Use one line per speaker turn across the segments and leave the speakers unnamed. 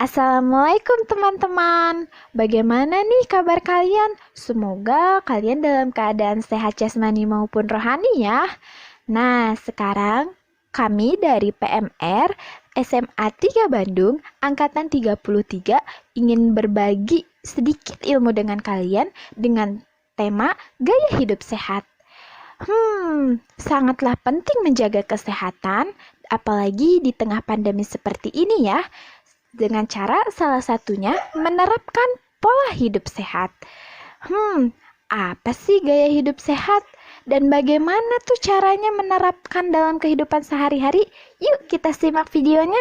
Assalamualaikum teman-teman. Bagaimana nih kabar kalian? Semoga kalian dalam keadaan sehat jasmani maupun rohani ya. Nah, sekarang kami dari PMR SMA 3 Bandung angkatan 33 ingin berbagi sedikit ilmu dengan kalian dengan tema gaya hidup sehat. Sangatlah penting menjaga kesehatan, apalagi di tengah pandemi seperti ini ya, dengan cara salah satunya menerapkan pola hidup sehat. Apa sih gaya hidup sehat? Dan bagaimana tuh caranya menerapkan dalam kehidupan sehari-hari? Yuk kita simak videonya.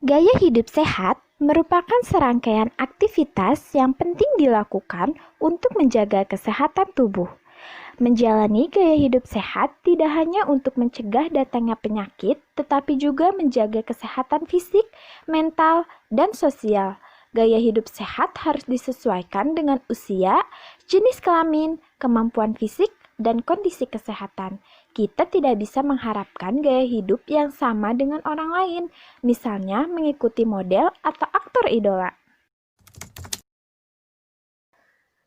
Gaya hidup sehat merupakan serangkaian aktivitas yang penting dilakukan untuk menjaga kesehatan tubuh. Menjalani gaya hidup sehat tidak hanya untuk mencegah datangnya penyakit, tetapi juga menjaga kesehatan fisik, mental, dan sosial. Gaya hidup sehat harus disesuaikan dengan usia, jenis kelamin, kemampuan fisik, dan kondisi kesehatan. Kita tidak bisa mengharapkan gaya hidup yang sama dengan orang lain, misalnya mengikuti model atau aktor idola.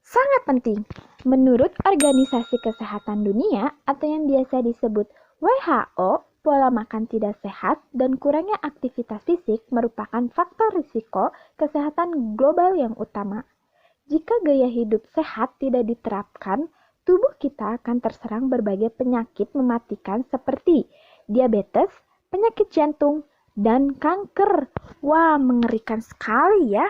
Sangat penting. Menurut Organisasi Kesehatan Dunia atau yang biasa disebut WHO, pola makan tidak sehat dan kurangnya aktivitas fisik merupakan faktor risiko kesehatan global yang utama. Jika gaya hidup sehat tidak diterapkan, tubuh kita akan terserang berbagai penyakit mematikan seperti diabetes, penyakit jantung, dan kanker. Wah, mengerikan sekali ya.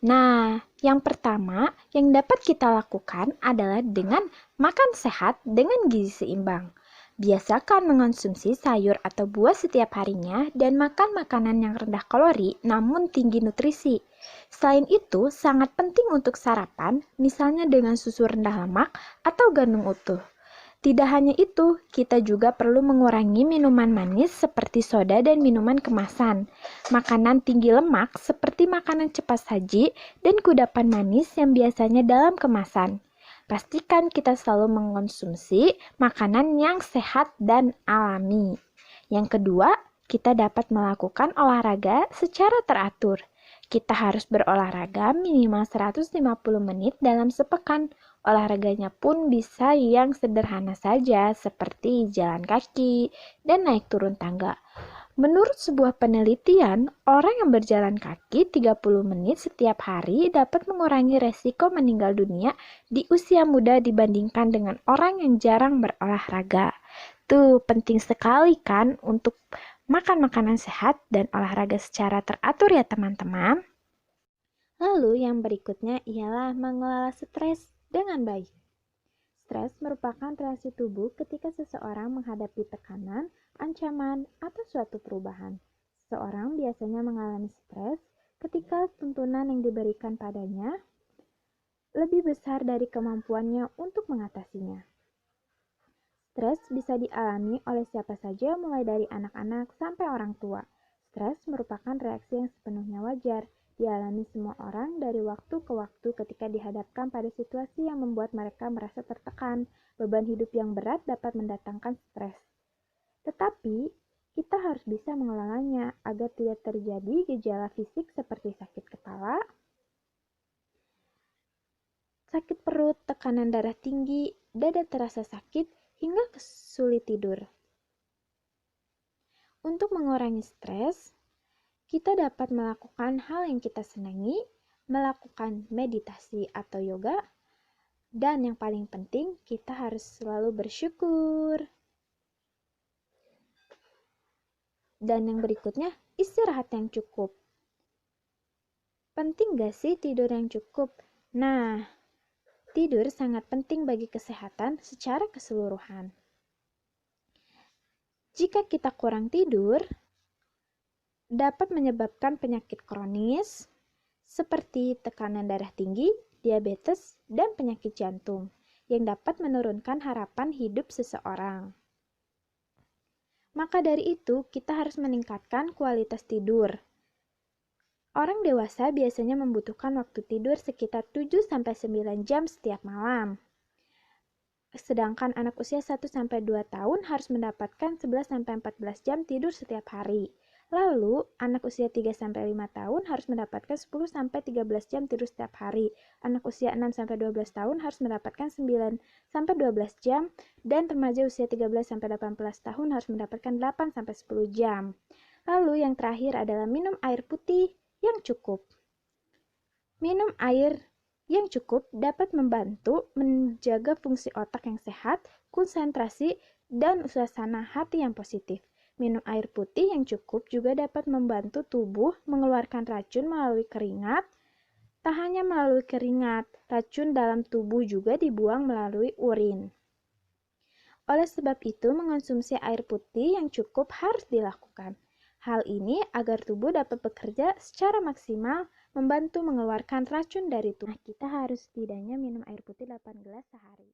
Nah, yang pertama yang dapat kita lakukan adalah dengan makan sehat dengan gizi seimbang. Biasakan mengonsumsi sayur atau buah setiap harinya dan makan makanan yang rendah kalori namun tinggi nutrisi. Selain itu, sangat penting untuk sarapan, misalnya dengan susu rendah lemak atau gandum utuh. Tidak hanya itu, kita juga perlu mengurangi minuman manis seperti soda dan minuman kemasan. Makanan tinggi lemak seperti makanan cepat saji dan kudapan manis yang biasanya dalam kemasan. Pastikan kita selalu mengonsumsi makanan yang sehat dan alami. Yang kedua, kita dapat melakukan olahraga secara teratur. Kita harus berolahraga minimal 150 menit dalam sepekan. Olahraganya pun bisa yang sederhana saja seperti jalan kaki dan naik turun tangga. Menurut sebuah penelitian, orang yang berjalan kaki 30 menit setiap hari dapat mengurangi resiko meninggal dunia di usia muda dibandingkan dengan orang yang jarang berolahraga. Tuh, penting sekali kan untuk makan makanan sehat dan olahraga secara teratur ya teman-teman. Lalu yang berikutnya ialah mengelola stres dengan baik. Stres merupakan reaksi tubuh ketika seseorang menghadapi tekanan, ancaman, atau suatu perubahan. Seseorang biasanya mengalami stres ketika tuntunan yang diberikan padanya lebih besar dari kemampuannya untuk mengatasinya. Stres bisa dialami oleh siapa saja mulai dari anak-anak sampai orang tua. Stres merupakan reaksi yang sepenuhnya wajar, dialami semua orang dari waktu ke waktu ketika dihadapkan pada situasi yang membuat mereka merasa tertekan. Beban hidup yang berat dapat mendatangkan stres. Tetapi, kita harus bisa mengelolanya agar tidak terjadi gejala fisik seperti sakit kepala, sakit perut, tekanan darah tinggi, dada terasa sakit, hingga sulit tidur. Untuk mengurangi stres, kita dapat melakukan hal yang kita senangi, melakukan meditasi atau yoga, dan yang paling penting, kita harus selalu bersyukur. Dan yang berikutnya, istirahat yang cukup. Penting gak sih tidur yang cukup? Nah, tidur sangat penting bagi kesehatan secara keseluruhan. Jika kita kurang tidur, dapat menyebabkan penyakit kronis seperti tekanan darah tinggi, diabetes, dan penyakit jantung yang dapat menurunkan harapan hidup seseorang. Maka dari itu, kita harus meningkatkan kualitas tidur. Orang dewasa biasanya membutuhkan waktu tidur sekitar 7-9 jam setiap malam. Sedangkan anak usia 1-2 tahun harus mendapatkan 11-14 jam tidur setiap hari. Lalu, anak usia 3-5 tahun harus mendapatkan 10-13 jam tidur setiap hari. Anak usia 6-12 tahun harus mendapatkan 9-12 jam, dan remaja usia 13-18 tahun harus mendapatkan 8-10 jam. Lalu yang terakhir adalah minum air putih yang cukup. Minum air yang cukup dapat membantu menjaga fungsi otak yang sehat, konsentrasi, dan suasana hati yang positif. Minum air putih yang cukup juga dapat membantu tubuh mengeluarkan racun melalui keringat. Tak hanya melalui keringat, racun dalam tubuh juga dibuang melalui urin. Oleh sebab itu, mengonsumsi air putih yang cukup harus dilakukan. Hal ini agar tubuh dapat bekerja secara maksimal, membantu mengeluarkan racun dari tubuh. Nah, kita harus setidaknya minum air putih 8 gelas sehari.